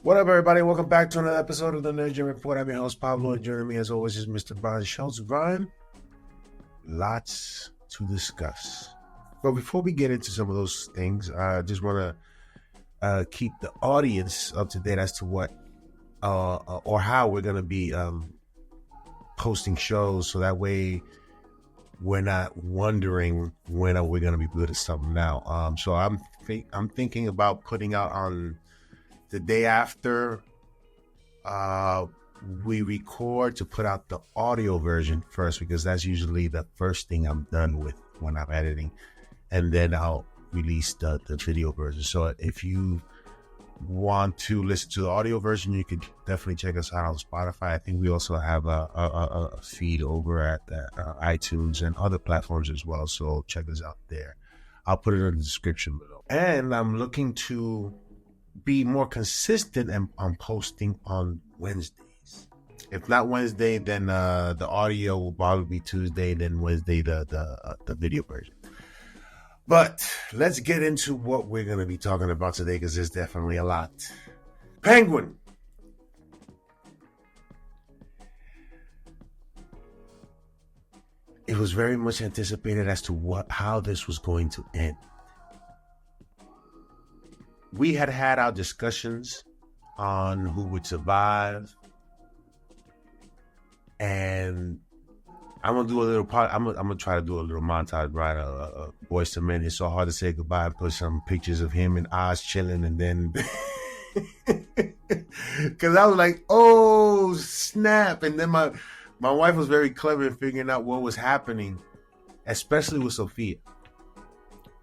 What up, everybody? Welcome back to another episode of the Nerd Gym Report. I'm your host, Pablo, and joining me, as always, is Mr. Brian Schultz. Brian, lots to discuss. But before we get into some of those things, I just want to keep the audience up to date as to what or how we're going to be posting shows, so that way we're not wondering when are we going to be good at something now. So I'm thinking about putting out on the day after we record, to put out the audio version first, because that's usually the first thing I'm done with when I'm editing, and then I'll release the video version. So if you want to listen to the audio version, you could definitely check us out on Spotify. I think we also have a feed over at iTunes and other platforms as well, so check us out there. I'll put it in the description below. And I'm looking to be more consistent on posting on Wednesdays. If not Wednesday, then the audio will probably be Tuesday, then Wednesday the video version. But let's get into what we're going to be talking about today, because there's definitely a lot. Penguin. It was very much anticipated as to how this was going to end. We had our discussions on who would survive, and I'm gonna do a little part. I'm gonna try to do a little montage, right? Boys to Men. It's so hard to say goodbye. Put some pictures of him and Oz chilling, and then because I was like, oh snap! And then my wife was very clever in figuring out what was happening, especially with Sophia.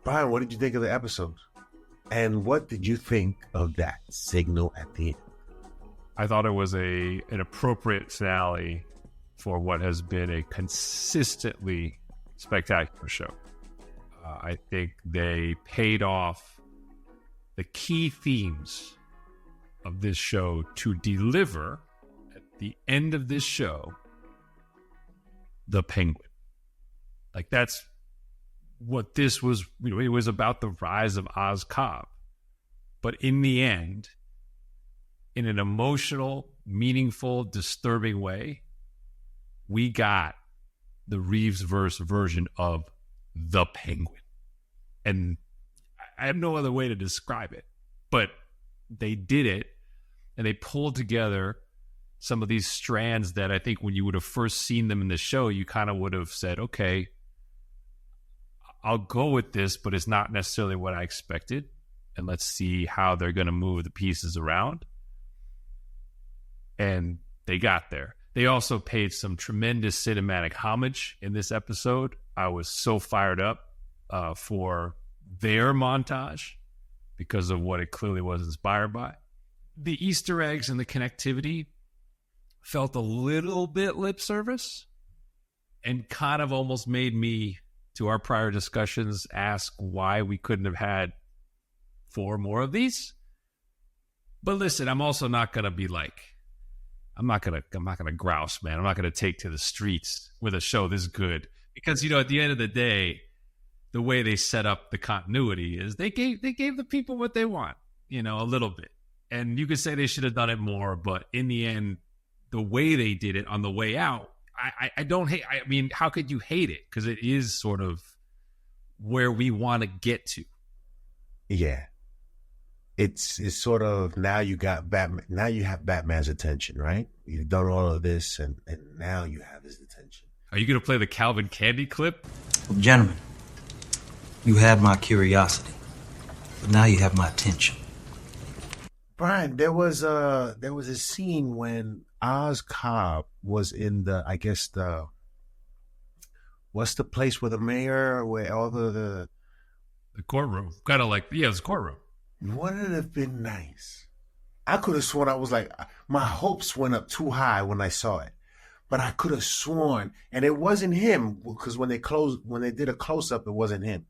Brian, what did you think of the episode? And what did you think of that signal at the end? I thought it was an appropriate finale for what has been a consistently spectacular show. I think they paid off the key themes of this show to deliver, at the end of this show, the Penguin. Like, that's what this was. It was about the rise of Oz Cobb. But in the end, in an emotional, meaningful, disturbing way, we got the Reeves-verse version of the Penguin. And I have no other way to describe it. But they did it, and they pulled together some of these strands that I think when you would have first seen them in the show, you kind of would have said, okay, I'll go with this, but it's not necessarily what I expected. And let's see how they're going to move the pieces around. And they got there. They also paid some tremendous cinematic homage in this episode. I was so fired up for their montage because of what it clearly was inspired by. The Easter eggs and the connectivity felt a little bit lip service and kind of almost made me, to our prior discussions, ask why we couldn't have had 4 more of these. But listen, I'm also not going to be like, I'm not going to grouse, man. I'm not going to take to the streets with a show this good, because, at the end of the day, the way they set up the continuity is they gave the people what they want, a little bit. And you could say they should have done it more, but in the end, the way they did it on the way out, I don't hate. I mean, how could you hate it? Because it is sort of where we want to get to. Yeah, it's sort of, now you got Batman. Now you have Batman's attention, right? You've done all of this, and now you have his attention. Are you going to play the Calvin Candy clip? Well, gentlemen, you had my curiosity, but now you have my attention. Brian, there was a scene when Oz Cobb was in what's the place where the mayor, where all the courtroom, kind of like, yeah, it's courtroom. Wouldn't it have been nice? I could have sworn, I was like, my hopes went up too high when I saw it, but I could have sworn, and it wasn't him, because when they did a close up, it wasn't him.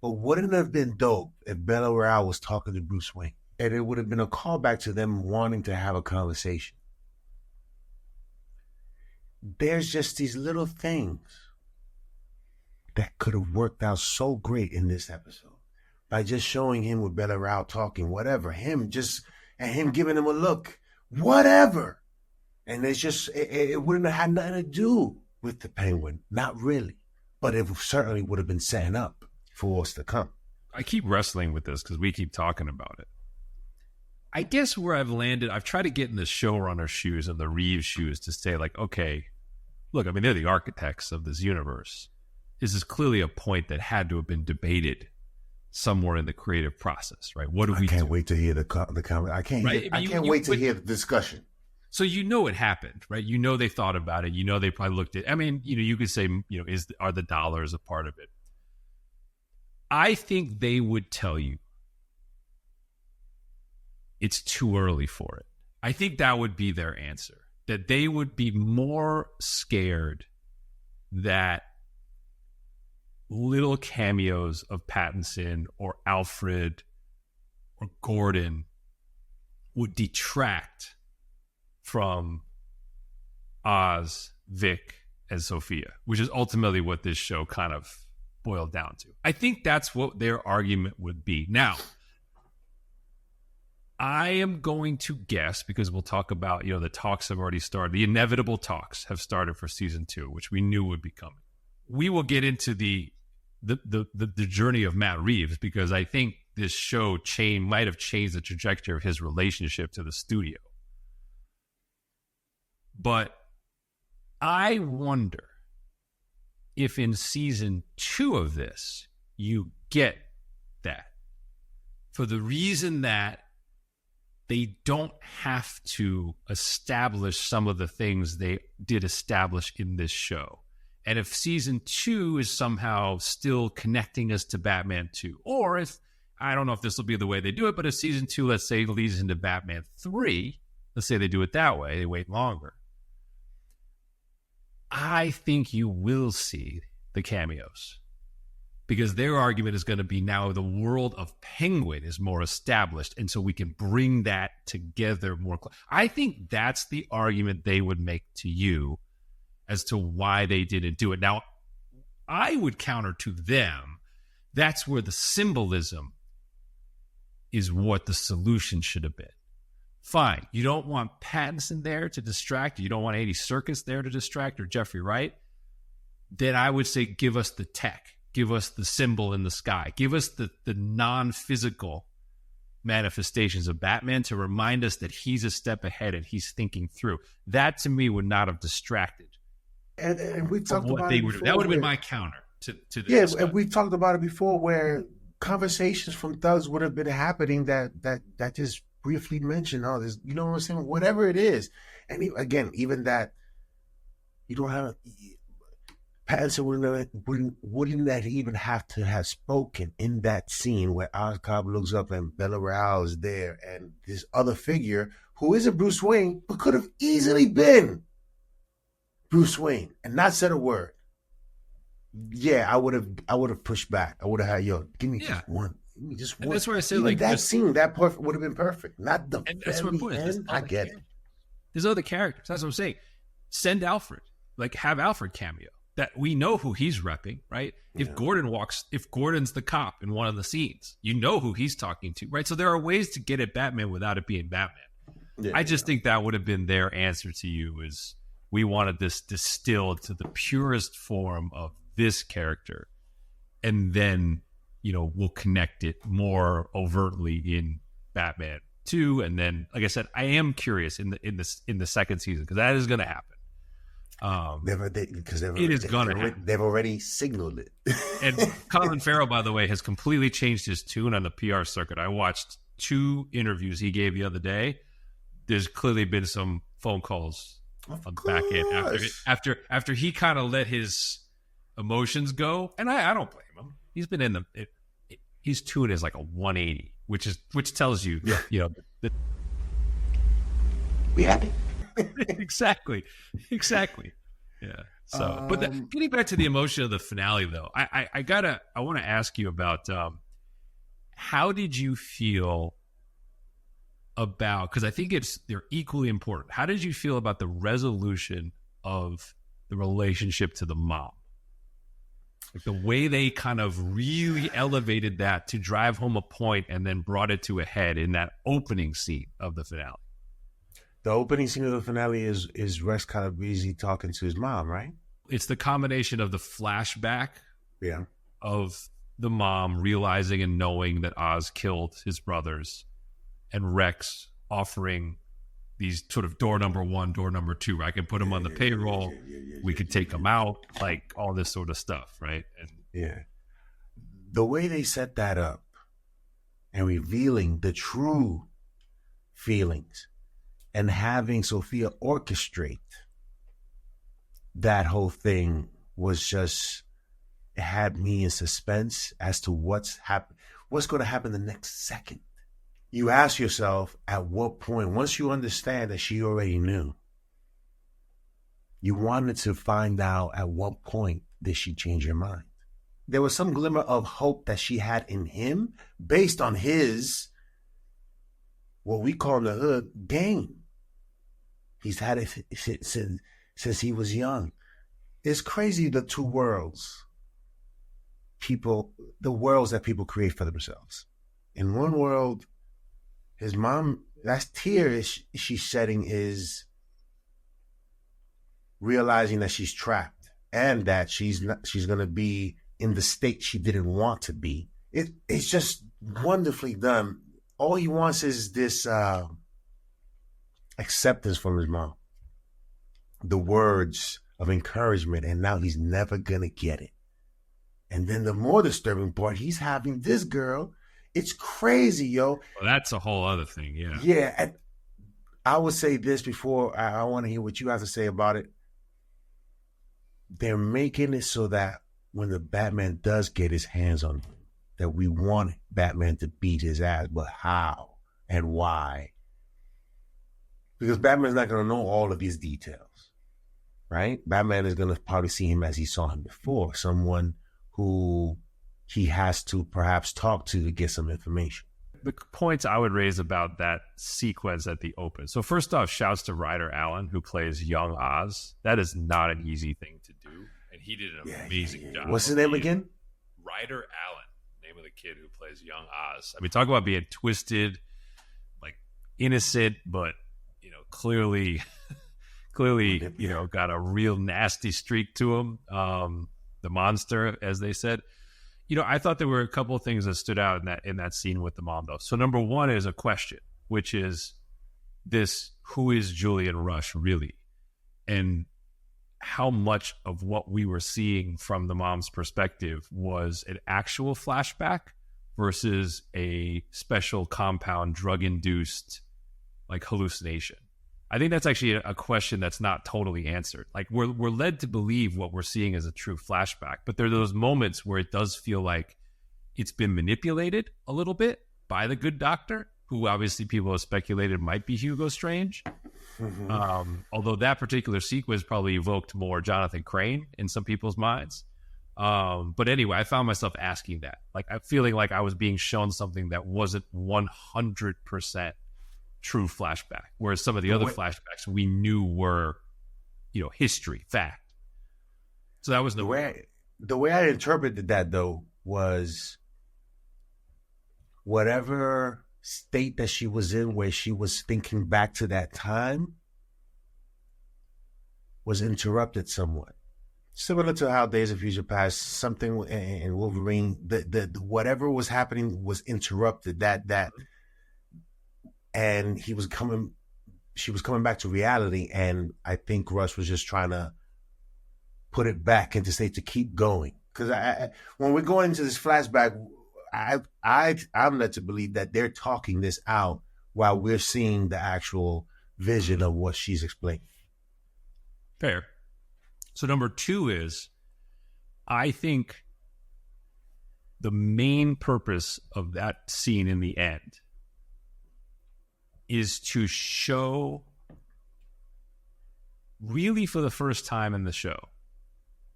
But wouldn't it have been dope if Bella Real was talking to Bruce Wayne? And it would have been a callback to them wanting to have a conversation. There's just these little things that could have worked out so great in this episode by just showing him with Bella Real talking, whatever, him just, and him giving him a look, whatever. And it's just, it wouldn't have had nothing to do with the Penguin, not really. But it certainly would have been setting up for what's to come. I keep wrestling with this because we keep talking about it. I guess where I've landed, I've tried to get in the showrunner shoes and the Reeves shoes to say, like, okay, look, I mean, they're the architects of this universe. This is clearly a point that had to have been debated somewhere in the creative process, right? What do we do? I can't wait to hear the comment. I can't wait to hear the discussion. So you know it happened, right? You know they thought about it. You know they probably looked at. I mean, you could say, are the dollars a part of it? I think they would tell you it's too early for it. I think that would be their answer. That they would be more scared that little cameos of Pattinson or Alfred or Gordon would detract from Oz, Vic, and Sophia, which is ultimately what this show kind of boiled down to. I think that's what their argument would be. Now, I am going to guess, because we'll talk about, the talks have already started. The inevitable talks have started for season 2, which we knew would be coming. We will get into the journey of Matt Reeves, because I think this show might have changed the trajectory of his relationship to the studio. But I wonder if in season 2 of this, you get that. For the reason that they don't have to establish some of the things they did establish in this show. And if season 2 is somehow still connecting us to Batman 2, or if, I don't know if this will be the way they do it, but if season 2, let's say, leads into Batman 3, let's say they do it that way, they wait longer, I think you will see the cameos, because their argument is going to be now the world of Penguin is more established, and so we can bring that together more. I think that's the argument they would make to you as to why they didn't do it. Now, I would counter to them, that's where the symbolism is what the solution should have been. Fine, you don't want Pattinson there to distract, you don't want Andy Serkis there to distract, or Jeffrey Wright, then I would say give us the tech, give us the symbol in the sky, give us the non-physical manifestations of Batman to remind us that he's a step ahead and he's thinking through. That, to me, would not have distracted. And we've talked about it before. That would have been my counter to the Yeah, discussion. and we've talked about it before, where conversations from thugs would have been happening that just briefly mentioned all this, you know what I'm saying? Whatever it is. And again, even that, you don't have, Pattinson wouldn't that even have to have spoken in that scene where Oscorp looks up and Bella Real is there, and this other figure who isn't Bruce Wayne, but could have easily been Bruce Wayne and not said a word. Yeah, I would have pushed back. I would have had, give me just one. Just one. That's where I say, even like, that scene, that perfect would have been perfect. Not the that's what very end. I get it. There's other characters. That's what I'm saying. Send Alfred. Like, have Alfred cameo. That we know who he's repping, right? Yeah. If Gordon's the cop in one of the scenes, you know who he's talking to, right? So there are ways to get at Batman without it being Batman. Yeah, I just think that would have been their answer to you, is we wanted this distilled to the purest form of this character, and then we'll connect it more overtly in Batman 2. And then, like I said, I am curious in the second season, because that is going to happen. They've already signaled it. And Colin Farrell, by the way, has completely changed his tune on the PR circuit. I watched 2 interviews he gave the other day. There's clearly been some phone calls on the back end after he kind of let his emotions go, and I don't blame him. He's been in his tune is like a 180, which tells you, that we happy. exactly. Yeah. So, but getting back to the emotion of the finale, though, I want to ask you about how did you feel about, because I think they're equally important. How did you feel about the resolution of the relationship to the mom? Like the way they kind of really elevated that to drive home a point and then brought it to a head in that opening scene of the finale. The opening scene of the finale is Rex Calabrese talking to his mom, right? It's the combination of the flashback Yeah. of the mom realizing and knowing that Oz killed his brothers, and Rex offering these sort of door number one, door number two. I can put them on the payroll. We could take them out, like all this sort of stuff, right? And yeah. The way they set that up and revealing the true feelings and having Sophia orchestrate that whole thing was just, it had me in suspense as to what's going to happen the next second. You ask yourself at what point, once you understand that she already knew, you wanted to find out at what point did she change her mind. There was some glimmer of hope that she had in him based on his, what we call in the hood, game. He's had it since he was young. It's crazy, the two worlds. The worlds that people create for themselves. In one world, his mom, that tear she's shedding is realizing that she's trapped and that she's going to be in the state she didn't want to be. It's just wonderfully done. All he wants is this acceptance from his mom, the words of encouragement, and now he's never going to get it. And then the more disturbing part, he's having this girl. It's crazy, yo. Well, that's a whole other thing, yeah. Yeah, and I would say this before. I want to hear what you have to say about it. They're making it so that when the Batman does get his hands on him, that we want Batman to beat his ass, but how and why? Because Batman's not going to know all of these details, right? Batman is going to probably see him as he saw him before, someone who he has to perhaps talk to get some information. The points I would raise about that sequence at the open. So first off, shouts to Ryder Allen, who plays young Oz. That is not an easy thing to do. And he did an amazing job. What's his name again? Ryder Allen, name of the kid who plays young Oz. I mean, talk about being twisted, like innocent, but, clearly, got a real nasty streak to him. The monster, as they said. I thought there were a couple of things that stood out in that scene with the mom, though. So number one is a question, which is this: who is Julian Rush really? And how much of what we were seeing from the mom's perspective was an actual flashback versus a special compound drug-induced like hallucination? I think that's actually a question that's not totally answered. Like we're led to believe what we're seeing is a true flashback, but there are those moments where it does feel like it's been manipulated a little bit by the good doctor, who obviously people have speculated might be Hugo Strange. Mm-hmm. Although that particular sequence probably evoked more Jonathan Crane in some people's minds. But anyway, I found myself asking that, like I'm feeling like I was being shown something that wasn't 100% true flashback, whereas some of the other flashbacks we knew were, history, fact. So that was the way I interpreted that, though, was whatever state that she was in, where she was thinking back to that time, was interrupted somewhat. Similar to how Days of Future Past, something in Wolverine, the whatever was happening was interrupted. And she was coming back to reality, and I think Rush was just trying to put it back into state to keep going. Because when we're going into this flashback, I'm led to believe that they're talking this out while we're seeing the actual vision of what she's explaining. Fair. So number two is, I think the main purpose of that scene in the end is to show, really for the first time in the show,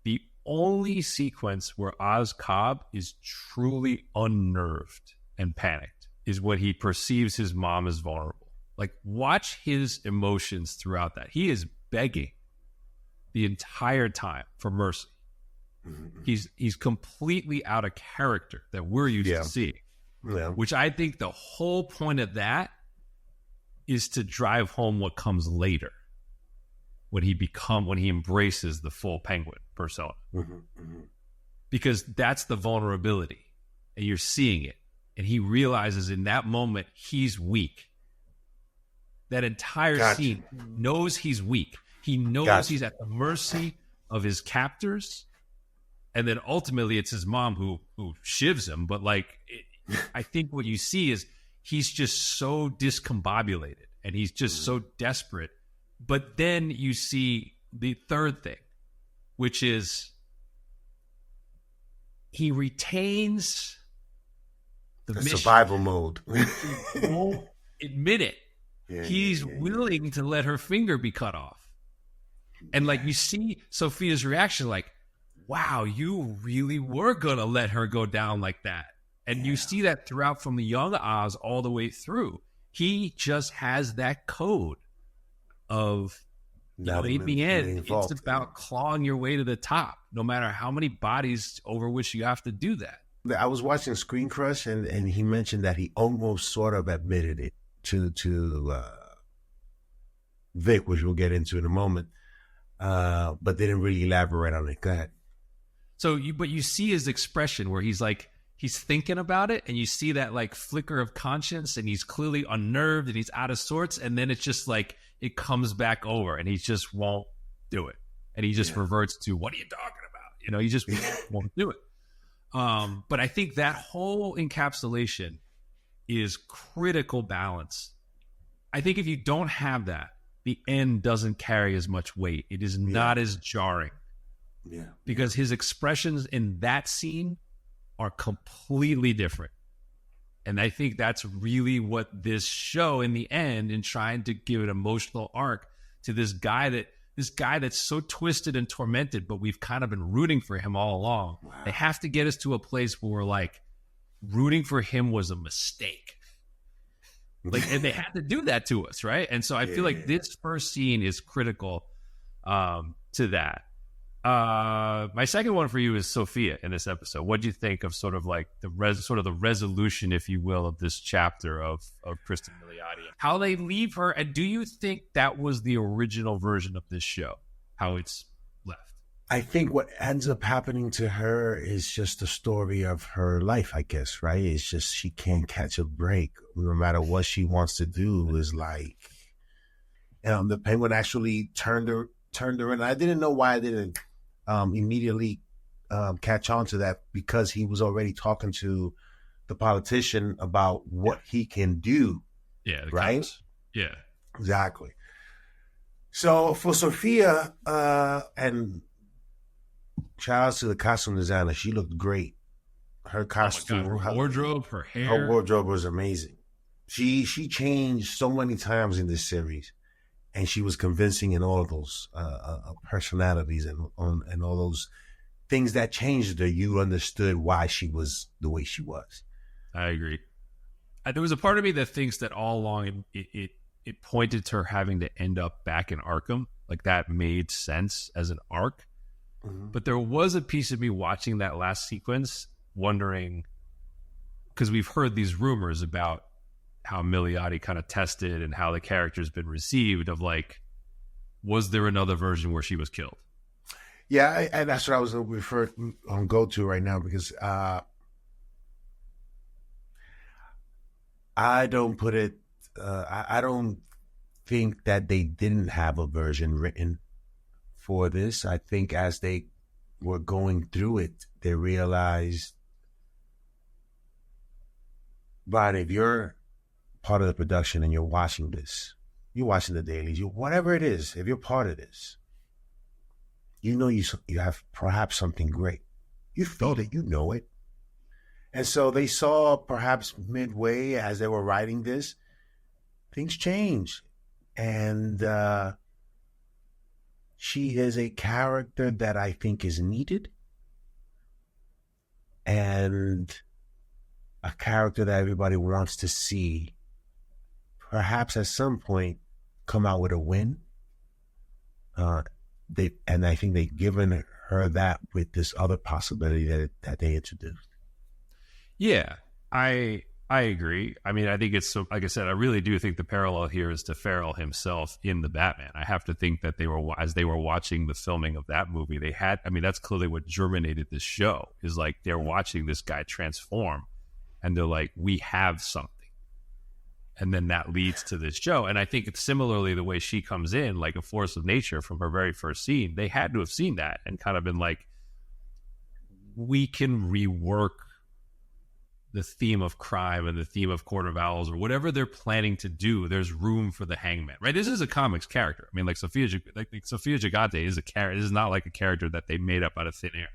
the only sequence where Oz Cobb is truly unnerved and panicked is when he perceives his mom as vulnerable. Like, watch his emotions throughout that. He is begging the entire time for mercy. He's completely out of character that we're used to seeing. Yeah. Which I think the whole point of that is to drive home what comes later when he embraces the full Penguin persona. Because that's the vulnerability, and you're seeing it. And he realizes in that moment he's weak. That entire scene knows he's weak. He knows he's at the mercy of his captors. And then ultimately it's his mom who shivs him. But I think what you see is he's just so discombobulated and he's just so desperate. But then you see the third thing, which is he retains the survival mode. He won't admit it. He's willing to let her finger be cut off. And you see Sophia's reaction, wow, you really were going to let her go down like that. And you see that throughout from the young Oz all the way through. He just has that code of, in the end, it's about clawing your way to the top, no matter how many bodies over which you have to do that. I was watching Screen Crush, and he mentioned that he almost sort of admitted it to Vic, which we'll get into in a moment, but didn't really elaborate on it. Go ahead. So, but you see his expression where he's he's thinking about it, and you see that flicker of conscience, and he's clearly unnerved and he's out of sorts, and then it's just it comes back over, and he just won't do it, and he just reverts to, what are you talking about? He just won't do it. But I think that whole encapsulation is critical balance. I think if you don't have that, the end doesn't carry as much weight. It is not as jarring. Yeah. Because his expressions in that scene are completely different. And I think that's really what this show in the end, in trying to give an emotional arc to this guy that's so twisted and tormented, but we've kind of been rooting for him all along. Wow. They have to get us to a place where we're rooting for him was a mistake. And they had to do that to us, right? And so I feel this first scene is critical to that. My second one for you is Sophia in this episode. What do you think of sort of the resolution, if you will, of this chapter of Kristen Milioti? How they leave her, and do you think that was the original version of this show? How it's left? I think what ends up happening to her is just the story of her life, I guess, right? It's just she can't catch a break. No matter what she wants to do, is the Penguin actually turned her in. I didn't know why I didn't immediately catch on to that, because he was already talking to the politician about what he can do. Yeah. Right? Cops. Yeah. Exactly. So for Sophia, and shout out to the costume designer, she looked great. Her costume, her wardrobe, her hair. Her wardrobe was amazing. She changed so many times in this series. And she was convincing in all of those personalities and all those things that changed her. You understood why she was the way she was. I agree. There was a part of me that thinks that all along it pointed to her having to end up back in Arkham. That made sense as an arc. Mm-hmm. But there was a piece of me watching that last sequence wondering, because we've heard these rumors about how Milioti kind of tested and how the character's been received, of was there another version where she was killed? Yeah, and that's what I was go to right now, because I don't put it. I don't think that they didn't have a version written for this. I think as they were going through it, they realized, Brian, if you're part of the production and you're watching this, you're watching the dailies, whatever it is, if you're part of this, you have perhaps something great. You felt it, you know it. And so they saw perhaps midway as they were writing this, things change. And she is a character that I think is needed, and a character that everybody wants to see perhaps at some point come out with a win. I think they've given her that with this other possibility that they introduced. Yeah, I agree. I mean, I think it's so. Like I said, I really do think the parallel here is to Farrell himself in the Batman. I have to think that as they were watching the filming of that movie, they had. I mean, that's clearly what germinated this show. Is like they're watching this guy transform, and they're like, "We have something," and then that leads to this show. And I think it's similarly the way she comes in, like a force of nature from her very first scene. They had to have seen that and kind of been like, "We can rework the theme of crime and the theme of court of owls or whatever they're planning to do. There's room for the Hangman, right? This is a comics character. I mean, like Sophia Gigante is a character. This is not like a character that they made up out of thin air.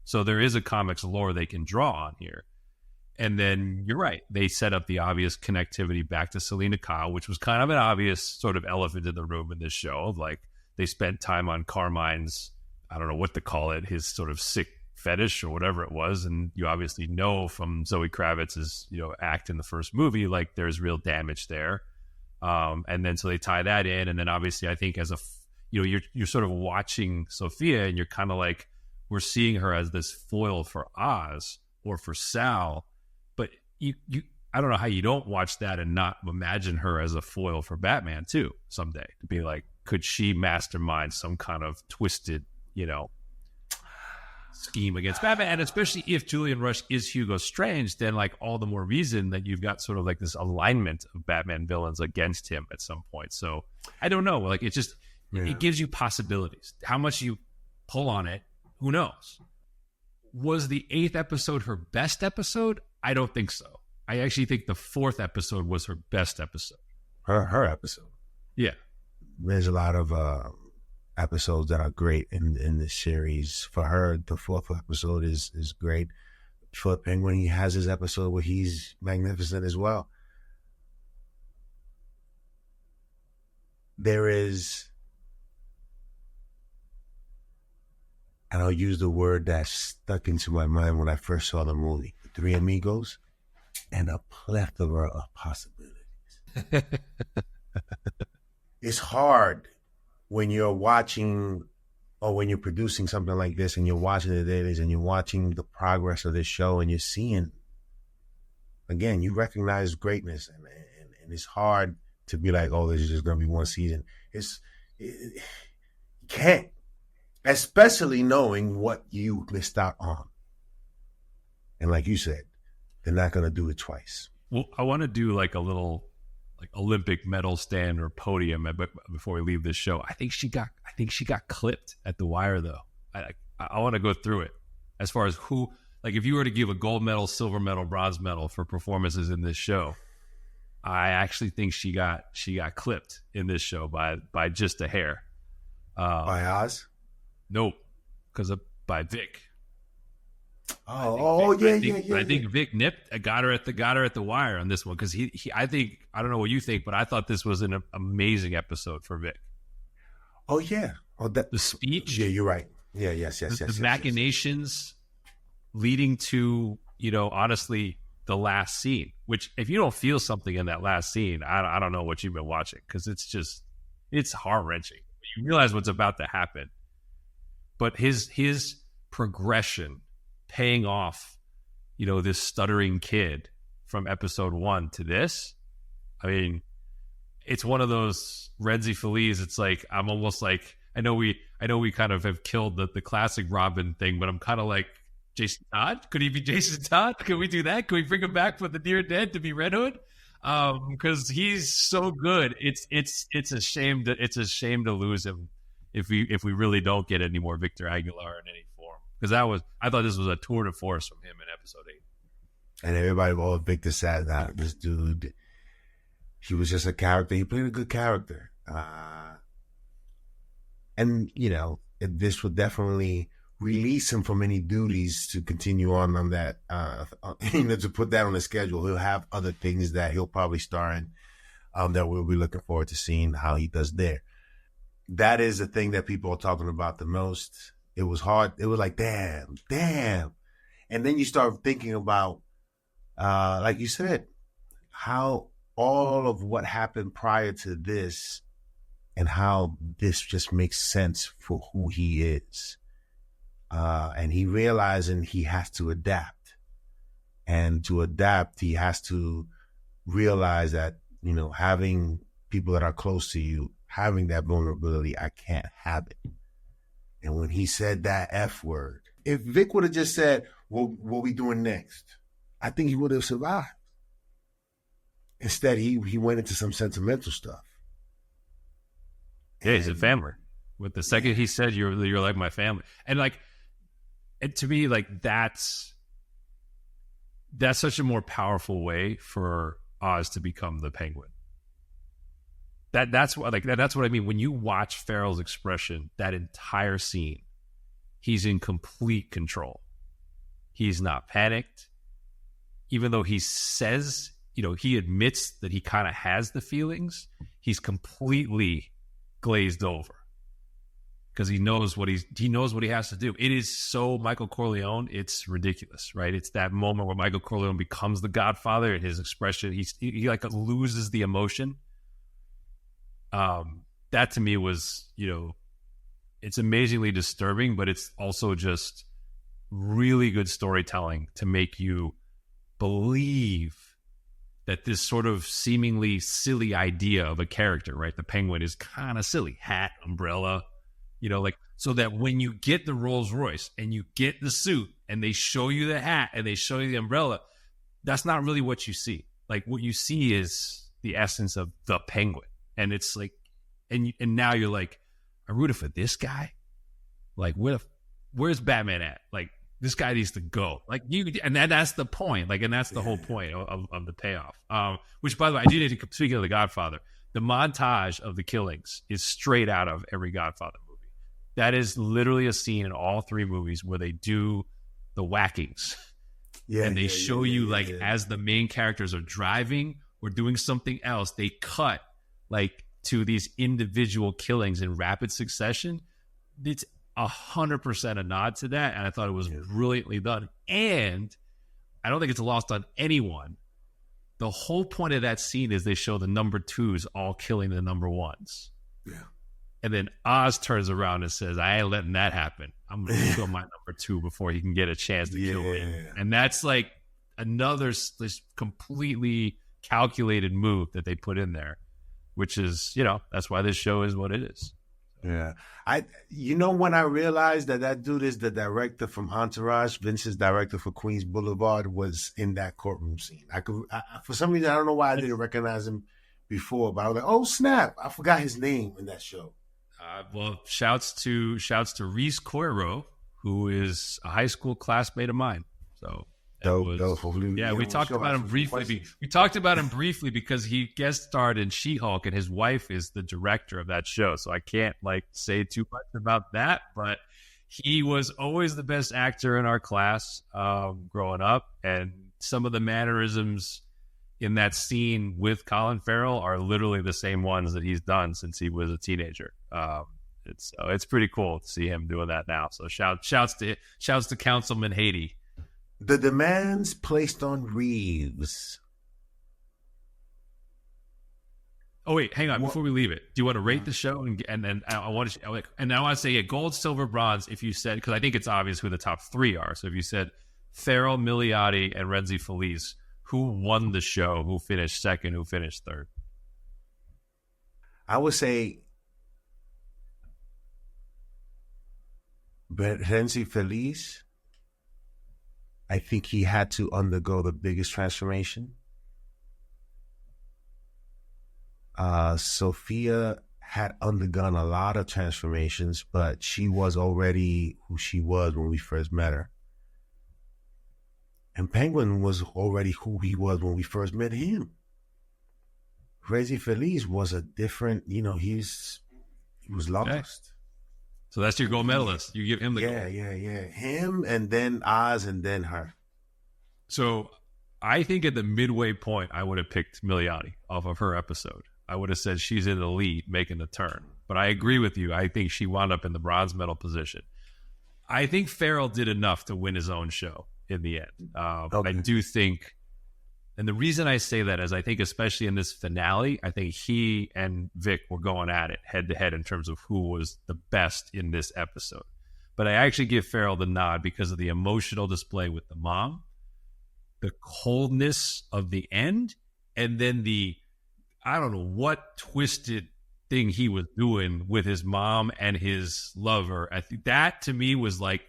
So there is a comics lore they can draw on here. And then you're right. They set up the obvious connectivity back to Selena Kyle, which was kind of an obvious sort of elephant in the room in this show of like, they spent time on Carmine's, I don't know what to call it, his sort of sick fetish or whatever it was, and you obviously know from Zoe Kravitz's act in the first movie, like there's real damage there, and then so they tie that in, and then obviously I think as you're sort of watching Sophia, and you're kind of like, we're seeing her as this foil for Oz or for Sal, but you I don't know how you don't watch that and not imagine her as a foil for Batman too someday, to be like, could she mastermind some kind of twisted scheme against Batman? And especially if Julian Rush is Hugo Strange, then like all the more reason that you've got sort of like this alignment of Batman villains against him at some point. So I don't know, like it gives you possibilities. How much you pull on it, who knows? Was the 8th episode her best episode? I don't think so. I actually think the 4th episode was her best episode. Her episode. Yeah. There's a lot of episodes that are great in this series. For her, the 4th episode is great. For Penguin, he has his episode where he's magnificent as well. There is, and I'll use the word that stuck into my mind when I first saw the movie, The Three Amigos, and a plethora of possibilities. It's hard when you're watching or when you're producing something like this and you're watching the dailies and you're watching the progress of this show and you're seeing, again, you recognize greatness and it's hard to be like, oh, this is just going to be one season. You can't, especially knowing what you missed out on. And like you said, they're not going to do it twice. Well, I want to do like a little like Olympic medal stand or podium before we leave this show. I think she got clipped at the wire though. I want to go through it as far as who, like if you were to give a gold medal, silver medal, bronze medal for performances in this show, I actually think she got clipped in this show by just a hair. By Oz? Nope, by Vic. I think Vic got her at the wire on this one because I don't know what you think, but I thought this was an amazing episode for Vic. Oh yeah, the speech. Yeah, you're right. Yeah, yes. The machinations leading to honestly the last scene. Which if you don't feel something in that last scene, I don't know what you've been watching because it's heart wrenching. You realize what's about to happen, but his progression. Paying off, this stuttering kid from episode 1 to this. I mean, it's one of those Renzi Feliz. It's like, I'm almost like, I know we kind of have killed the classic Robin thing, but I'm kind of like Jason Todd. Could he be Jason Todd? Could we do that? Could we bring him back for the Near Dead to be Red Hood? Because he's so good. It's a shame to lose him if we really don't get any more Victor Aguilar in any form. Because I thought this was a tour de force from him in episode 8. And everybody, Victor said that this dude, he was just a character. He played a good character. And, this would definitely release him from any duties to continue on that, to put that on the schedule. He'll have other things that he'll probably star in that we'll be looking forward to seeing how he does there. That is the thing that people are talking about the most. It was hard. It was like, damn. And then you start thinking about, like you said, how all of what happened prior to this and how this just makes sense for who he is. And he realizing he has to adapt. And to adapt, he has to realize that, having people that are close to you, having that vulnerability, I can't have it. And when he said that F word, if Vic would have just said, well, what we doing next? I think he would have survived. Instead, he went into some sentimental stuff. Yeah, he's a family. With the second he said, you're like my family. And like, and to me, like that's such a more powerful way for Oz to become the Penguin. That's what I mean. When you watch Farrell's expression, that entire scene, he's in complete control. He's not panicked. Even though he says, he admits that he kind of has the feelings, he's completely glazed over because he knows what he has to do. It is so Michael Corleone, it's ridiculous, right? It's that moment where Michael Corleone becomes the Godfather, and his expression, he like loses the emotion. That to me was, it's amazingly disturbing, but it's also just really good storytelling to make you believe that this sort of seemingly silly idea of a character, right? The Penguin is kind of silly. Hat, umbrella, so that when you get the Rolls Royce and you get the suit and they show you the hat and they show you the umbrella, that's not really what you see. Like what you see is the essence of the Penguin. And it's like, and now you're like, I rooted for this guy. Like, where's Batman at? Like, this guy needs to go. Like and that's the point. Like, and that's the whole point of the payoff. Which, by the way, I do need to, speaking of The Godfather, the montage of the killings is straight out of every Godfather movie. That is literally a scene in all three movies where they do the whackings. Yeah, and they show you as the main characters are driving or doing something else, they cut like to these individual killings in rapid succession. It's 100% a nod to that, and I thought it was brilliantly done. And I don't think it's lost on anyone. The whole point of that scene is they show the number twos all killing the number ones. Yeah. And then Oz turns around and says, I ain't letting that happen. I'm going to kill my number two before he can get a chance to kill me. And that's like another this completely calculated move that they put in there, which is, that's why this show is what it is. Yeah. When I realized that dude is the director from Entourage, Vince's director for Queens Boulevard, was in that courtroom scene. I for some reason, I don't know why I didn't recognize him before, but I was like, oh snap, I forgot his name in that show. Well, shouts to Reese Coiro, who is a high school classmate of mine. So we talked about him briefly. We talked about him briefly because he guest starred in She-Hulk, and his wife is the director of that show. So I can't say too much about that, but he was always the best actor in our class growing up, and some of the mannerisms in that scene with Colin Farrell are literally the same ones that he's done since he was a teenager. It's pretty cool to see him doing that now. So shouts to Councilman Haiti. The demands placed on Reeves. Oh wait, hang on. Before we leave it, do you want to rate the show and then I want to say gold, silver, bronze. If you said, because I think it's obvious who the top three are. So if you said Farrell, Milioti, and Renzi Felice, who won the show? Who finished second? Who finished third? I would say Renzi Felice. I think he had to undergo the biggest transformation. Sophia had undergone a lot of transformations, but she was already who she was when we first met her. And Penguin was already who he was when we first met him. Renzi Felice was a different, he was lost. Okay. So that's your gold medalist. You give him the gold. Yeah. Him, and then Oz, and then her. So I think at the midway point, I would have picked Milioti off of her episode. I would have said she's in the lead, making the turn. But I agree with you. I think she wound up in the bronze medal position. I think Farrell did enough to win his own show in the end. Okay. I do think And the reason I say that is I think especially in this finale, I think he and Vic were going at it head to head in terms of who was the best in this episode. But I actually give Farrell the nod because of the emotional display with the mom, the coldness of the end, and then I don't know what twisted thing he was doing with his mom and his lover. I think that to me was like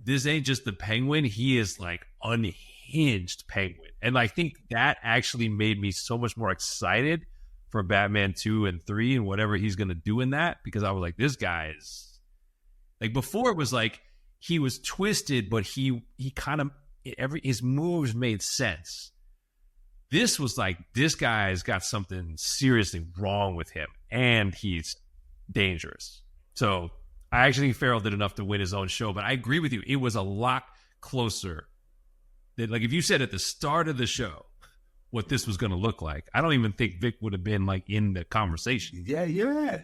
this ain't just the Penguin. He is like unhinged Penguin. And I think that actually made me so much more excited for Batman 2 and 3 and whatever he's going to do in that, because I was like, this guy is like, before it was like he was twisted, but he kind of, his moves made sense. This was like, this guy's got something seriously wrong with him and he's dangerous. So I actually think Farrell did enough to win his own show, but I agree with you. It was a lot closer. Like, if you said at the start of the show what this was going to look like, I don't even think Vic would have been like in the conversation. Yeah.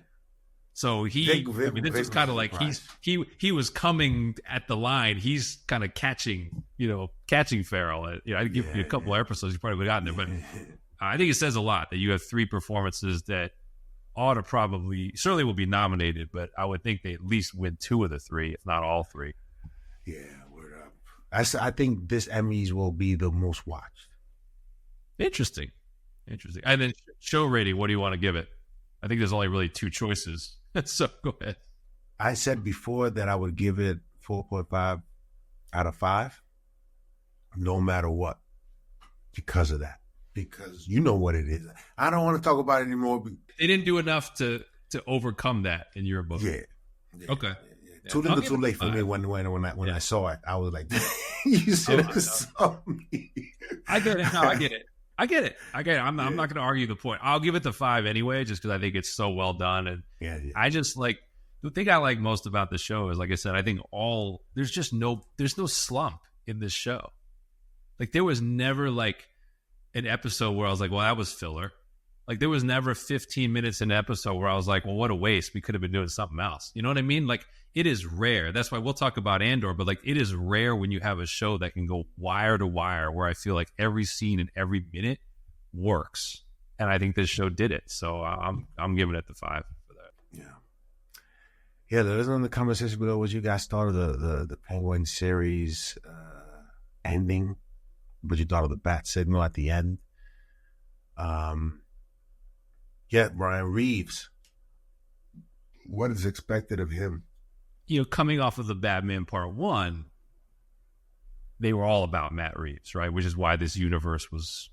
So this was kind of like he was coming at the line. He's kind of catching Farrell. I'd give you a couple of episodes, you probably would have gotten there. But I think it says a lot that you have 3 performances that ought to certainly will be nominated, but I would think they at least win 2 of the 3, if not all 3. Yeah. I think this Emmys will be the most watched. Interesting. And then show rating, what do you want to give it? I think there's only really 2 choices. So go ahead. I said before that I would give it 4.5 out of 5, no matter what, because of that. Because you know what it is. I don't want to talk about it anymore. They didn't do enough to overcome that in your book. Yeah. Okay. Yeah. Too little, too late for me when I saw it. I was like, you should have saw me. I get it. No, I get it. I'm not going to argue the point. I'll give it the 5 anyway, just because I think it's so well done. And I just like, the thing I like most about the show is, like I said, I think there's no slump in this show. Like, there was never like an episode where I was like, well, that was filler. Like, there was never 15 minutes in an episode where I was like, well, what a waste. We could have been doing something else. You know what I mean? Like, it is rare. That's why we'll talk about Andor, but like, it is rare when you have a show that can go wire to wire, where I feel like every scene and every minute works. And I think this show did it. So I'm giving it the 5 for that. Yeah. Let us know in the conversation below what you guys thought of the Penguin series ending, what you thought of the bat signal at the end. Brian Reeves. What is expected of him? Coming off of the Batman Part 1, they were all about Matt Reeves, right? Which is why this universe was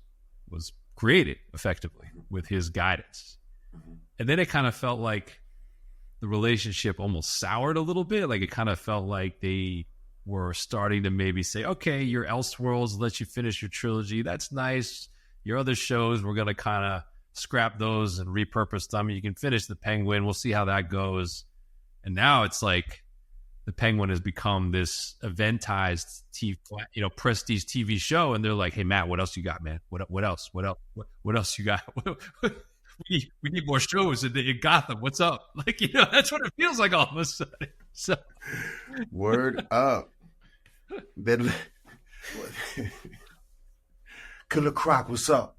created effectively with his guidance. Mm-hmm. And then it kind of felt like the relationship almost soured a little bit. Like, it kind of felt like they were starting to maybe say, okay, your Elseworlds let you finish your trilogy. That's nice. Your other shows, we're going to kind of scrap those and repurpose them. You can finish the Penguin. We'll see how that goes. And now it's like the Penguin has become this eventized, prestige TV show. And they're like, hey, Matt, what else you got, man? What else? What else you got? we need more shows in Gotham. What's up? Like, that's what it feels like all of a sudden. So, word up. Then Killer Croc, what's up?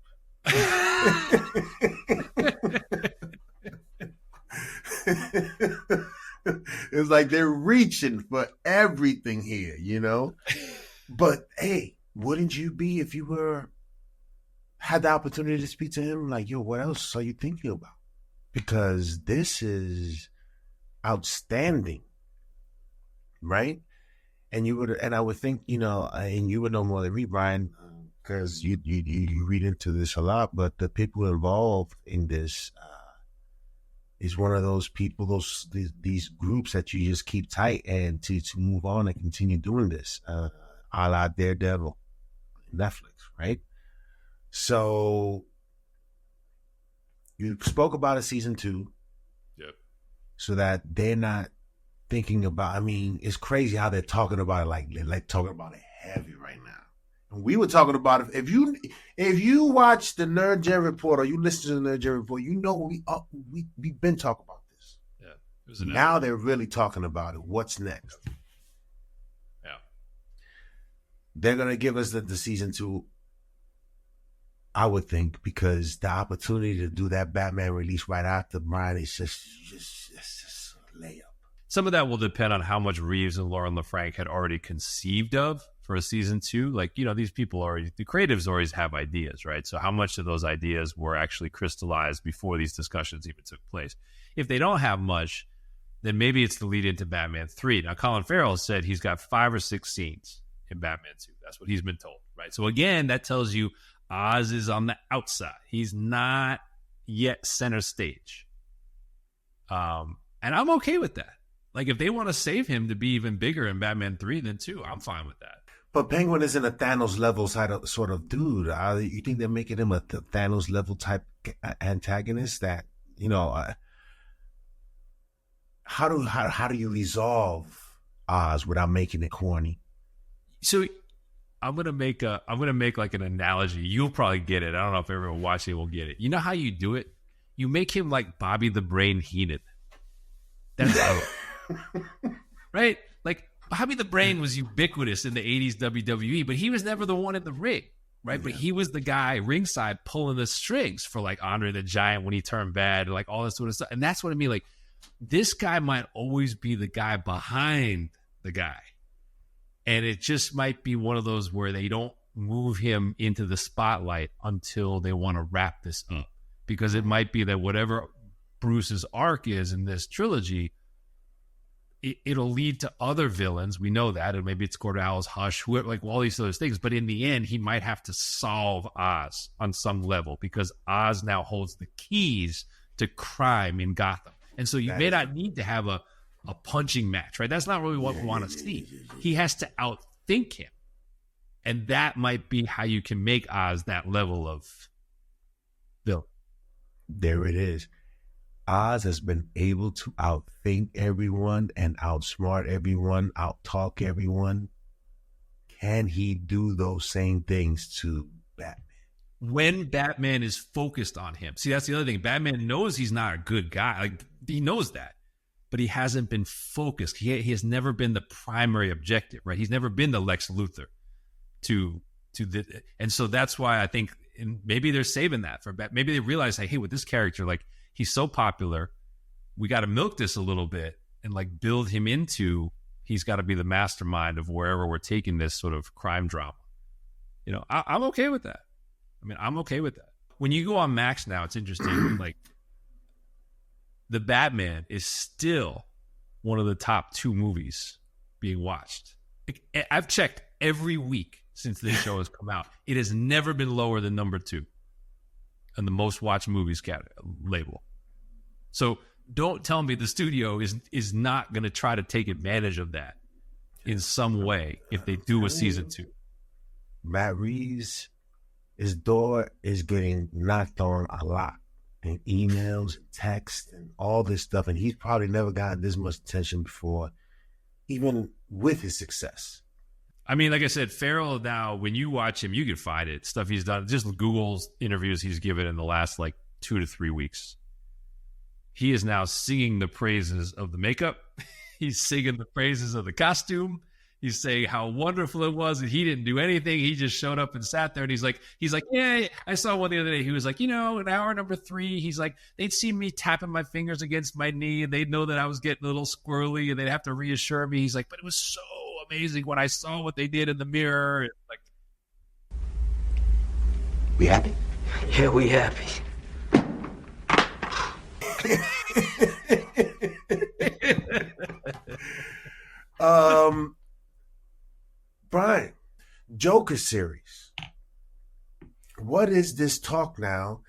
It's like they're reaching for everything here, But hey, wouldn't you be if you had the opportunity to speak to him? Like, yo, what else are you thinking about? Because this is outstanding, right? And I would think, and you would know more than me, Brian, because you read into this a lot. But the people involved in this is one of those people, these groups that you just keep tight and to move on and continue doing this, a la Daredevil, Netflix, right? So you spoke about a season 2. Yep. So that they're not thinking about, it's crazy how they're talking about it like talking about it heavy right now. And we were talking about it. If you watch the Nerd Gen Report or you listen to the Nerd Gen Report, we've been talking about this. Yeah. Now they're really talking about it. What's next? Yeah. They're gonna give us the season 2 I would think, because the opportunity to do that Batman release right after Brian is just a layup. Some of that will depend on how much Reeves and Lauren LaFranc had already conceived of for a season 2. Like, these people already, the creatives always have ideas, right? So how much of those ideas were actually crystallized before these discussions even took place? If they don't have much, then maybe it's the lead into Batman 3. Now, Colin Farrell said he's got 5 or 6 scenes in Batman 2. That's what he's been told, right? So again, that tells you Oz is on the outside. He's not yet center stage. And I'm okay with that. Like, if they want to save him to be even bigger in Batman 3 than 2, I'm fine with that. But Penguin isn't a Thanos level sort of dude. You think they're making him a Thanos level type antagonist that, how do you resolve Oz without making it corny? So I'm gonna make like an analogy. You'll probably get it. I don't know if everyone watching it will get it. You know how you do it? You make him like Bobby the Brain Heenan. That's how, right? Like, Bobby the Brain was ubiquitous in the 80s WWE, but he was never the one in the ring, right? Yeah. But he was the guy ringside pulling the strings for like Andre the Giant when he turned bad, and like all this sort of stuff. And that's what I mean. Like, this guy might always be the guy behind the guy. And it just might be one of those where they don't move him into the spotlight until they want to wrap this up. Because it might be that whatever Bruce's arc is in this trilogy, it'll lead to other villains. We know that. And maybe it's Cordell's Hush, whoever, like all these other things. But in the end, he might have to solve Oz on some level, because Oz now holds the keys to crime in Gotham. And so you may not need to have a punching match, right? That's not really what we want to see. He has to outthink him. And that might be how you can make Oz that level of villain. There it is. Oz has been able to outthink everyone and outsmart everyone, outtalk everyone. Can he do those same things to Batman? When Batman is focused on him. See, that's the other thing. Batman knows he's not a good guy. Like, he knows that. But he hasn't been focused. He has never been the primary objective, right? He's never been the Lex Luthor and so that's why I think, and maybe they're saving that for Batman. Maybe they realize, like, hey, with this character, like, he's so popular, we got to milk this a little bit and like build him into, he's got to be the mastermind of wherever we're taking this sort of crime drama. I'm okay with that. I mean, I'm okay with that. When you go on Max now, it's interesting. Like, the Batman is still one of the top 2 movies being watched. Like, I've checked every week since this show has come out. It has never been lower than number 2 on the most watched movies label. So don't tell me the studio is not going to try to take advantage of that in some way if they do a season 2. Matt Reeves, his door is getting knocked on a lot. And emails and texts and all this stuff. And he's probably never gotten this much attention before, even with his success. I mean, like I said, Farrell now, when you watch him, you can find it. Stuff he's done. Just Google's interviews he's given in the last like 2 to 3 weeks. He is now singing the praises of the makeup. He's singing the praises of the costume. He's saying how wonderful it was, and he didn't do anything. He just showed up and sat there, and he's like, yeah, I saw one the other day. He was like, in hour number 3, he's like, they'd see me tapping my fingers against my knee, and they'd know that I was getting a little squirrely, and they'd have to reassure me. He's like, but it was so amazing when I saw what they did in the mirror. And like, we happy? Yeah, we happy. Brian, Joker series. What is this talk now?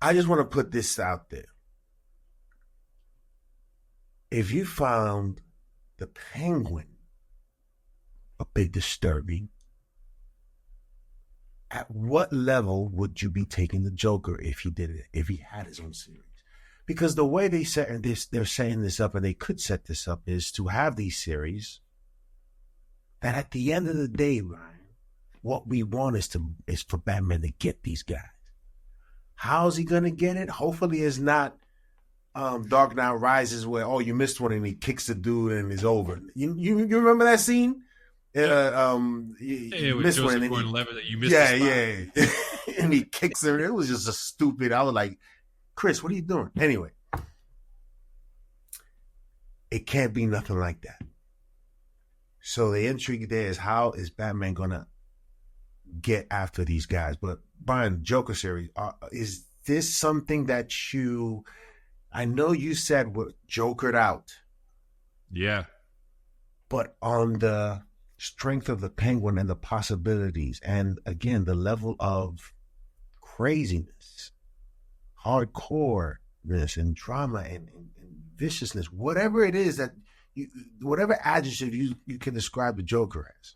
I just want to put this out there. If you found the Penguin a bit disturbing, at what level would you be taking the Joker if he did it, if he had his own series? Because the way they're setting this up, and they could set this up, is to have these series that at the end of the day, Ryan, what we want is for Batman to get these guys. How's he gonna get it? Hopefully it's not Dark Knight Rises where, you missed one and he kicks the dude and it's over. You remember that scene? You with missed Joseph one. And Gordon-Levitt that you missed. yeah, the spot. yeah. And he kicks her. It was just a stupid. I was like, Chris, what are you doing? Anyway, it can't be nothing like that. So the intrigue there is, how is Batman gonna get after these guys? But Brian, Joker series, is this something that I know you said were jokered out. Yeah. But on the strength of the Penguin and the possibilities, and again, the level of craziness, hardcoreness, and drama, and viciousness, whatever it is that whatever adjective you can describe the Joker as,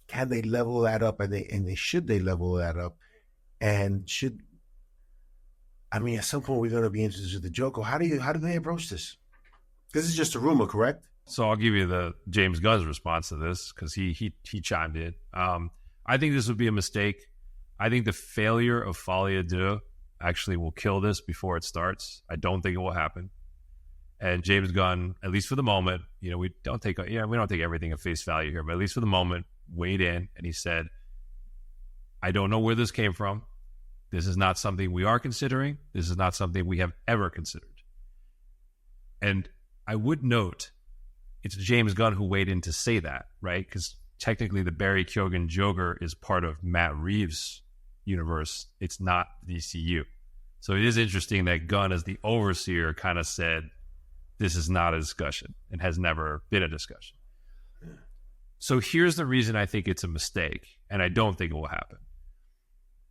can they level that up? And should they level that up? And at some point we're going to be interested in the Joker. How do they approach this? This is just a rumor, correct? So I'll give you the James Gunn's response to this, because he chimed in. I think this would be a mistake. I think the failure of Folie à Deux actually will kill this before it starts. I don't think it will happen. And James Gunn, at least for the moment, we don't take everything at face value here, but at least for the moment, weighed in and he said, I don't know where this came from. This is not something we are considering. This is not something we have ever considered. And I would note, it's James Gunn who weighed in to say that, right? Because technically the Barry Keoghan Joker is part of Matt Reeves' universe. It's not DCU. So it is interesting that Gunn, as the overseer, kind of said, this is not a discussion and has never been a discussion. So here's the reason I think it's a mistake, and I don't think it will happen.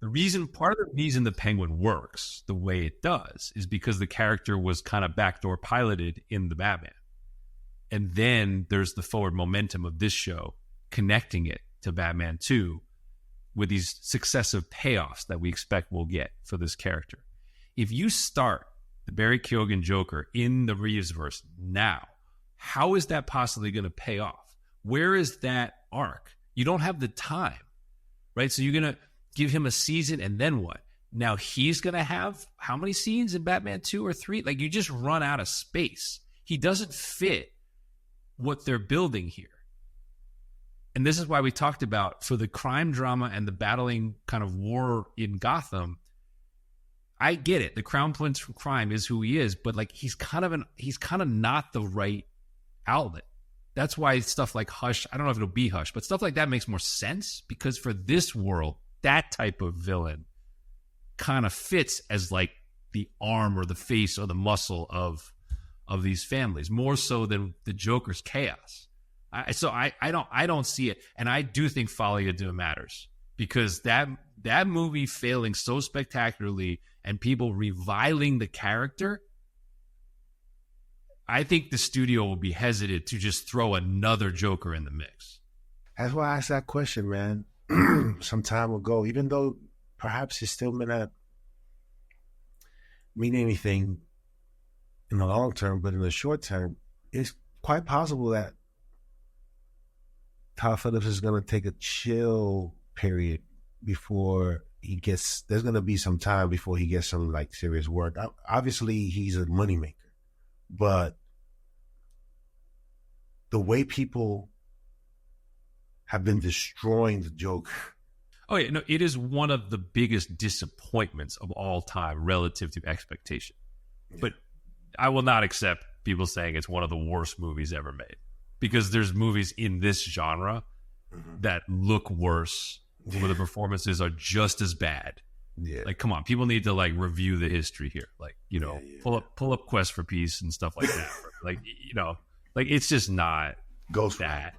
Part of the reason the Penguin works the way it does is because the character was kind of backdoor piloted in the Batman. And then there's the forward momentum of this show connecting it to Batman 2 with these successive payoffs that we expect we'll get for this character. If you start the Barry Keoghan Joker in the Reevesverse now, how is that possibly going to pay off? Where is that arc? You don't have the time, right? So you're going to give him a season and then what? Now he's going to have how many scenes in Batman 2 or 3? Like, you just run out of space. He doesn't fit what they're building here. And this is why we talked about, for the crime drama and the battling kind of war in Gotham, I get it. The Crown Prince from crime is who he is, but like, he's kind of not the right outlet. That's why stuff like Hush, I don't know if it'll be Hush, but stuff like that makes more sense, because for this world, that type of villain kind of fits as like the arm or the face or the muscle of these families, more so than the Joker's chaos. I don't see it, and I do think Folie à Deux matters, because that movie failing so spectacularly and people reviling the character, I think the studio will be hesitant to just throw another Joker in the mix. That's why I asked that question, man, some time ago. Even though perhaps it still may not mean anything in the long term, but in the short term, it's quite possible that Todd Phillips is going to take a chill period before there's going to be some time before he gets some like serious work. Obviously, he's a moneymaker, but the way people have been destroying the Joker. Oh yeah, no, it is one of the biggest disappointments of all time relative to expectation. Yeah. But I will not accept people saying it's one of the worst movies ever made, because there's movies in this genre that look worse, where the performances are just as bad. Yeah. Like, come on, people need to like review the history here. Like, pull up Quest for Peace and stuff like that. Like, like, it's just not that.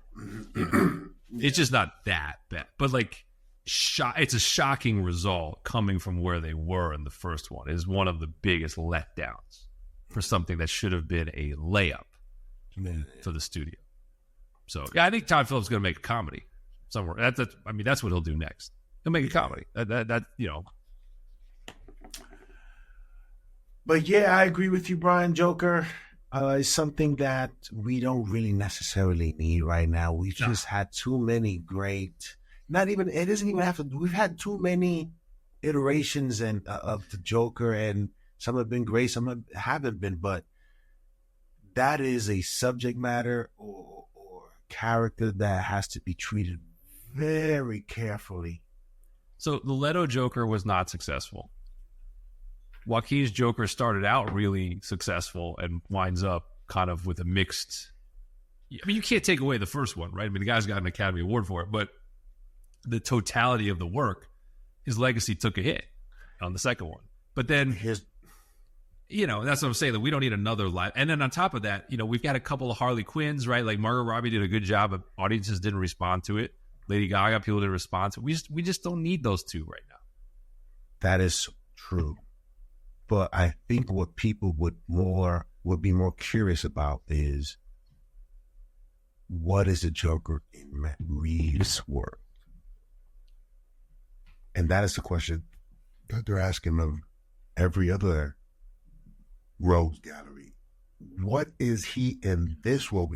It's just not that bad. But like, it's a shocking result coming from where they were in the first one. It is one of the biggest letdowns for something that should have been a layup for the studio. So yeah, I think Todd Phillips is going to make a comedy somewhere. That's what he'll do next. He'll make a comedy. But yeah, I agree with you, Brian. Joker is something that we don't really necessarily need right now. We've just had too many great. It doesn't even have to. We've had too many iterations of the Joker, and some have been great, some haven't been. But that is a subject matter or character that has to be treated very carefully. So the Leto Joker was not successful. Joaquin's Joker started out really successful and winds up kind of with a mixed... I mean, you can't take away the first one, right? I mean, the guy's got an Academy Award for it, but the totality of the work, his legacy took a hit on the second one. But then, that's what I'm saying, that we don't need another live. And then on top of that, we've got a couple of Harley Quinns, right? Like Margot Robbie did a good job, but audiences didn't respond to it. Lady Gaga, people didn't respond to it. We just don't need those two right now. That is true. But I think what people would be more curious about is, what is the Joker in Matt Reeves' world? And that is the question that they're asking of every other Rose Gallery. What is he in this world?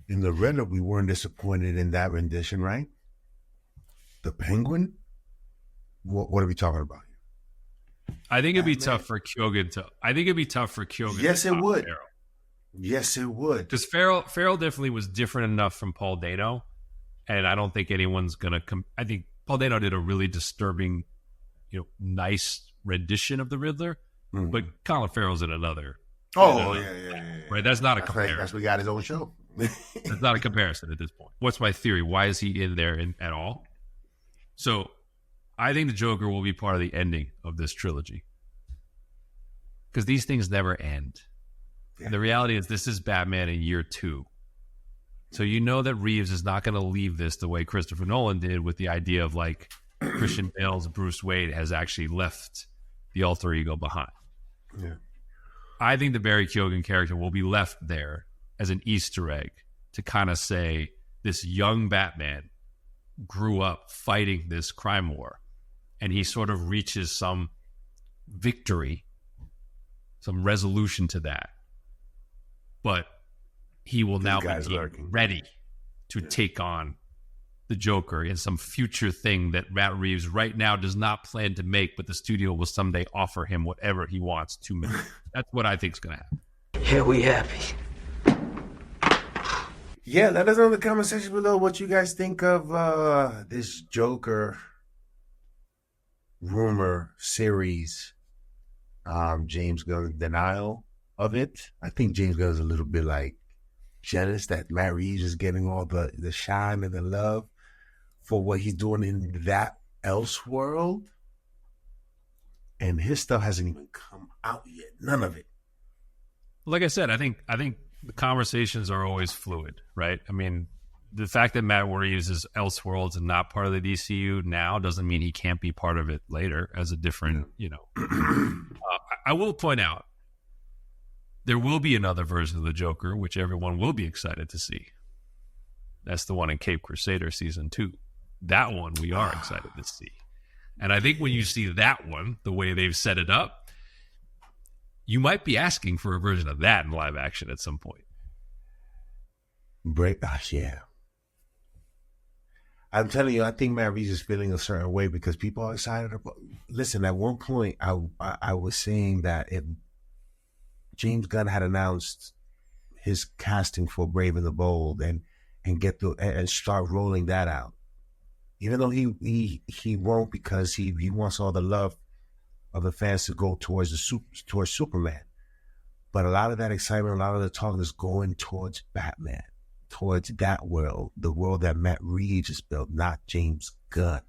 In the Riddler, we weren't disappointed in that rendition, right? The Penguin? What are we talking about here? I think it'd be tough for Kyogen to... Yes, it would. Farrell. Yes, it would. Because Farrell definitely was different enough from Paul Dano, and I don't think anyone's going to... I think Paul Dano did a really disturbing, nice rendition of the Riddler, but Colin Farrell's in another. Oh, yeah. Right, that's not a comparison. That's what got his own show. That's not a comparison at this point. What's my theory? Why is he in there at all? So, I think the Joker will be part of the ending of this trilogy. Because these things never end. Yeah. And the reality is this is Batman in year 2. So you know that Reeves is not going to leave this the way Christopher Nolan did, with the idea of like Christian Bale's Bruce Wayne has actually left the alter ego behind. Yeah. I think the Barry Keoghan character will be left there as an Easter egg to kind of say this young Batman grew up fighting this crime war, and he sort of reaches some victory, some resolution to that. But he will now be ready to take on the Joker in some future thing that Matt Reeves right now does not plan to make, but the studio will someday offer him whatever he wants to make. That's what I think is going to happen. Here we happy. Yeah, let us know in the comment section below what you guys think of this Joker rumor series. James Gunn's denial of it. I think James Gunn is a little bit like jealous that Matt Reeves is getting all the shine and the love for what he's doing in that Elseworld. And his stuff hasn't even come out yet. None of it. Like I said, I think the conversations are always fluid, right? I mean, the fact that Matt Reeves is Elseworlds and not part of the DCU now doesn't mean he can't be part of it later as a different, I will point out, there will be another version of the Joker, which everyone will be excited to see. That's the one in Cape Crusader Season 2. That one we are excited to see. And I think when you see that one, the way they've set it up, you might be asking for a version of that in live action at some point. Yeah. I'm telling you, I think Matt Reeves is feeling a certain way because people are excited about... Listen, at one point, I was saying that if James Gunn had announced his casting for Brave and the Bold and start rolling that out, even though he won't, because he wants all the love of the fans to go towards Superman, but a lot of that excitement, a lot of the talk is going towards Batman, towards that world, the world that Matt Reeves has built, not James Gunn.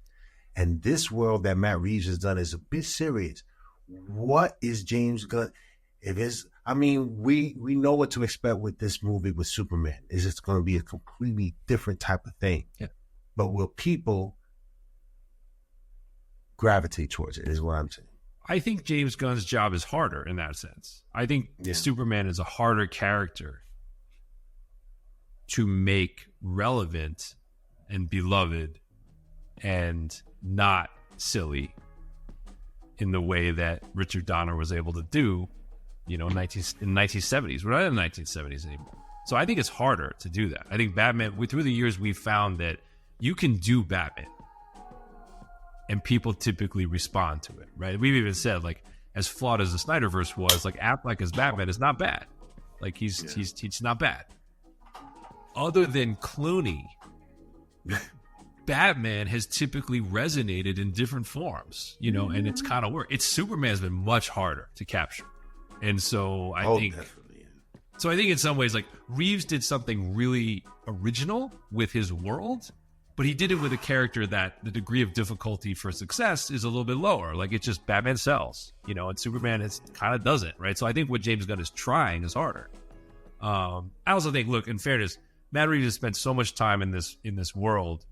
And this world that Matt Reeves has done is a bit serious. What is James Gunn? We know what to expect with this movie with Superman. Is it's going to be a completely different type of thing. Yeah. But will people gravitate towards it, is what I'm saying. I think James Gunn's job is harder in that sense. I think Superman is a harder character to make relevant and beloved and not silly in the way that Richard Donner was able to do, in the 1970s. We're not in the 1970s anymore. So I think it's harder to do that. I think Batman, through the years, we've found that you can do Batman and people typically respond to it, right? We've even said, like, as flawed as the Snyderverse was, like, Affleck as Batman is not bad. Like, he's not bad. other than Clooney, Batman has typically resonated in different forms, you know, and it's kind of work. It's Superman's been much harder to capture. And so I think definitely. so I think in some ways, like, Reeves did something really original with his world, but he did it with a character that the degree of difficulty for success is a little bit lower. Like, it's just Batman sells, you know, and Superman kind of doesn't, right? So I think what James Gunn is trying is harder. I also think, look, in fairness, Matt Reeves has spent so much time in this world.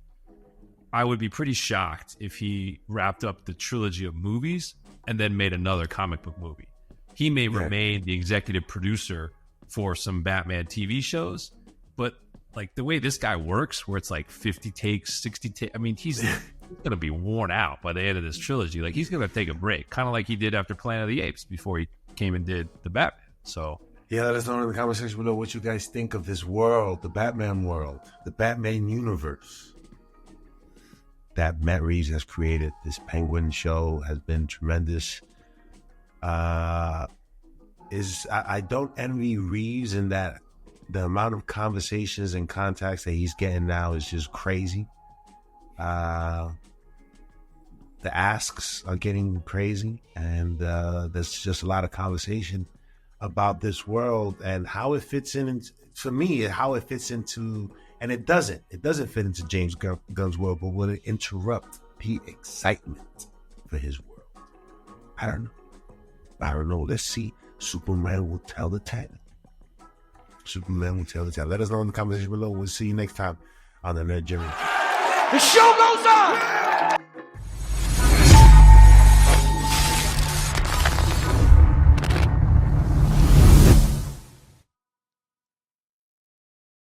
I would be pretty shocked if he wrapped up the trilogy of movies and then made another comic book movie. He may remain the executive producer for some Batman TV shows, but like the way this guy works, where it's like 50 takes, 60 takes, I mean, he's going to be worn out by the end of this trilogy. Like, he's going to take a break, kind of like he did after Planet of the Apes before he came and did the Batman. So, yeah, let us know in the comment section below what you guys think of this world, the Batman world, the Batman universe that Matt Reeves has created. This Penguin show has been tremendous. I don't envy Reeves in that the amount of conversations and contacts that he's getting now is just crazy. The asks are getting crazy, and there's just a lot of conversation about this world and how it fits in. For me, how it fits into, and it doesn't fit into James Gunn's world, but will it interrupt the excitement for his world? I don't know. Let's see. Superman will tell the tale. Let us know in the comment section below. We'll see you next time on the Nerd Journey. The show goes on!